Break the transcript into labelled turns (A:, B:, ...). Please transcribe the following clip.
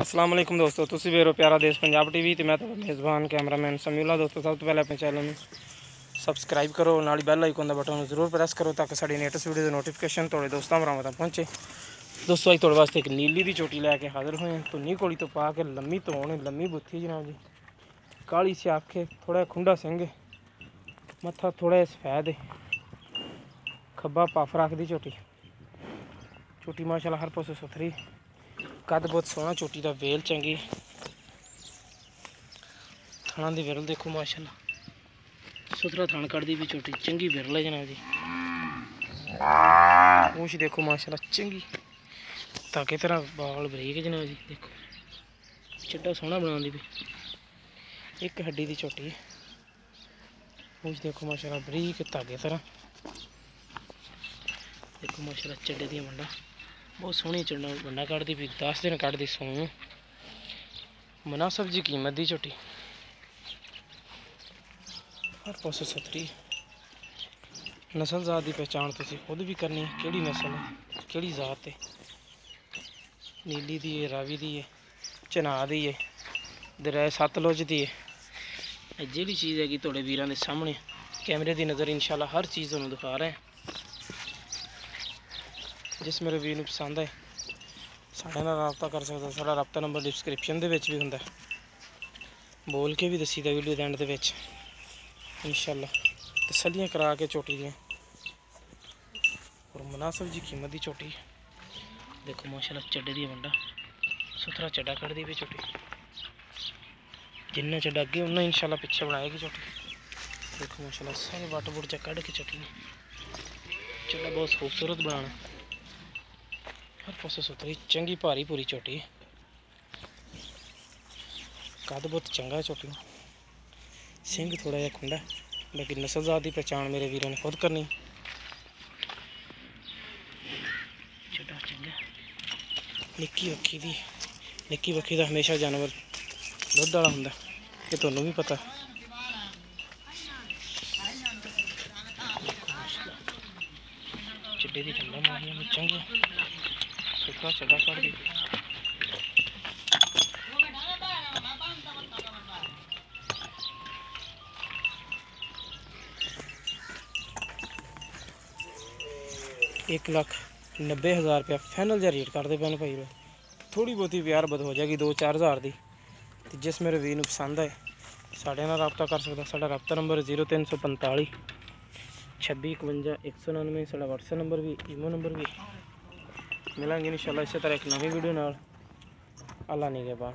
A: अस्सलाम वालेकुम दोस्तों, तुसी वेरो प्यारा देश पंजाब टीवी ते मैं तुहाडा मेज़बान कैमरामैन समीउल्लाह। दोस्तों सब तो पहले अपने चैनल में सबसक्राइब करो, नाल बैल आइकन का बटन जरूर प्रेस करो ताकि साड़ी लेटेस्ट वीडियो की नोटिफिकेशन थोड़े दोस्तों भरावां तक पहुँचे। दोस्तों अज थोड़े वास्ते एक नीली की चोटी लैके हाजिर हुए हैं। धुन्नी कोली तो पा के लम्मी धौन, लम्मी बुत्थी जनाब जी, काली स्याखे, थोड़ा खुंडा सिंह, मत्था थोड़ा सफेद, खब्बा पफ रखदी झोटी। झोटी माशाल्लाह हर पासों सुथरी, कद बहुत सोहना, झोटी का वेल चंगी, थाना की विरल देखो माशाल्लाह, सुथरा थान कटदी भी झोटी, चंगी विरल है जनाब जी। पूंछ देखो माशाल्लाह चंगी, ताकि तरह बाल बरीक है जनाब जी। देखो चिट्टा सोहना बनाती भी, एक हड्डी की झोटी है। पूंछ देखो माशाल्लाह बरीक धागे तरह, देखो माशाल्लाह चड्डे दी वंडा बहुत सोहनी, चढ़ना वंडा कटदी भी, 10 दिन कटदी सून। मुनासिब जी कीमत दी झोटी, हर पासों सुथरी। नस्ल जात की पहचान तुसीं खुद भी करनी है, किहड़ी नस्ल है किहड़ी जात है। नीली दी है, रावी दी है, चनाह दी है, दरिया सतलुज दी है। जिहड़ी चीज़ हैगी तुहाडे वीरां दे सामने कैमरे की नज़र इंशाल्लाह हर चीज़ तुहानूं दिखा रहे हैं। जिस मेरे वीर नूं पसंद है साढ़े नाल राबता कर सकदा। साडा राबता नंबर डिस्क्रिप्शन दे विच भी हुंदा, बोल के भी दसी दा वीडियो दे एंड दे विच इंशाल्लाह। तसल्लियां करा के झोटी दियां और मुनासिब जी कीमत दी झोटी। देखो माशाल्लाह चड्डे दी वंडा, सुथरा चड्डा कटदी भी झोटी, जिन्ना चड्डा अगे उन्ना इंशाल्लाह पिछे बनाएगी झोटी। देखो माशाल्लाह सारे वट वुट च कढ़ के झोटी ने चड्डा बहुत खूबसूरत बनाना, हर पासों सुथरी चंगी भारी पूरी झोटी। कद बहुत चंगा है झोटी, सिंह थोड़ा जहा खुंडा, बाकी नस्ल जात की पहचान मेरे वीरों ने खुद करनी। चड्डा चंगा, निक्की वक्खी दी, निक्की वक्खी का हमेशा जानवर दुध वाला हुंदा, ये तुहानूं भी पता। चिड्डे दी ठंडा मारिया में चंगी, सुखा चड्डा कट दी। एक लाख 90,000 रुपया फाइनल जहा रेट करते पे भाई। थोड़ी बहुती प्यार बद हो जाएगी 2-4 हज़ार की। तो जिस मेरे वीर नूं पसंद है साढ़े नाल राबता कर सकता। साडा राबता नंबर 0345 26 51 199। साडा व्हाट्सएप नंबर भी, ईमो नंबर भी। मिलेंगे इंशाल्लाह इसी तरह एक नवी वीडियो नाल। अल्लाह निगहबान।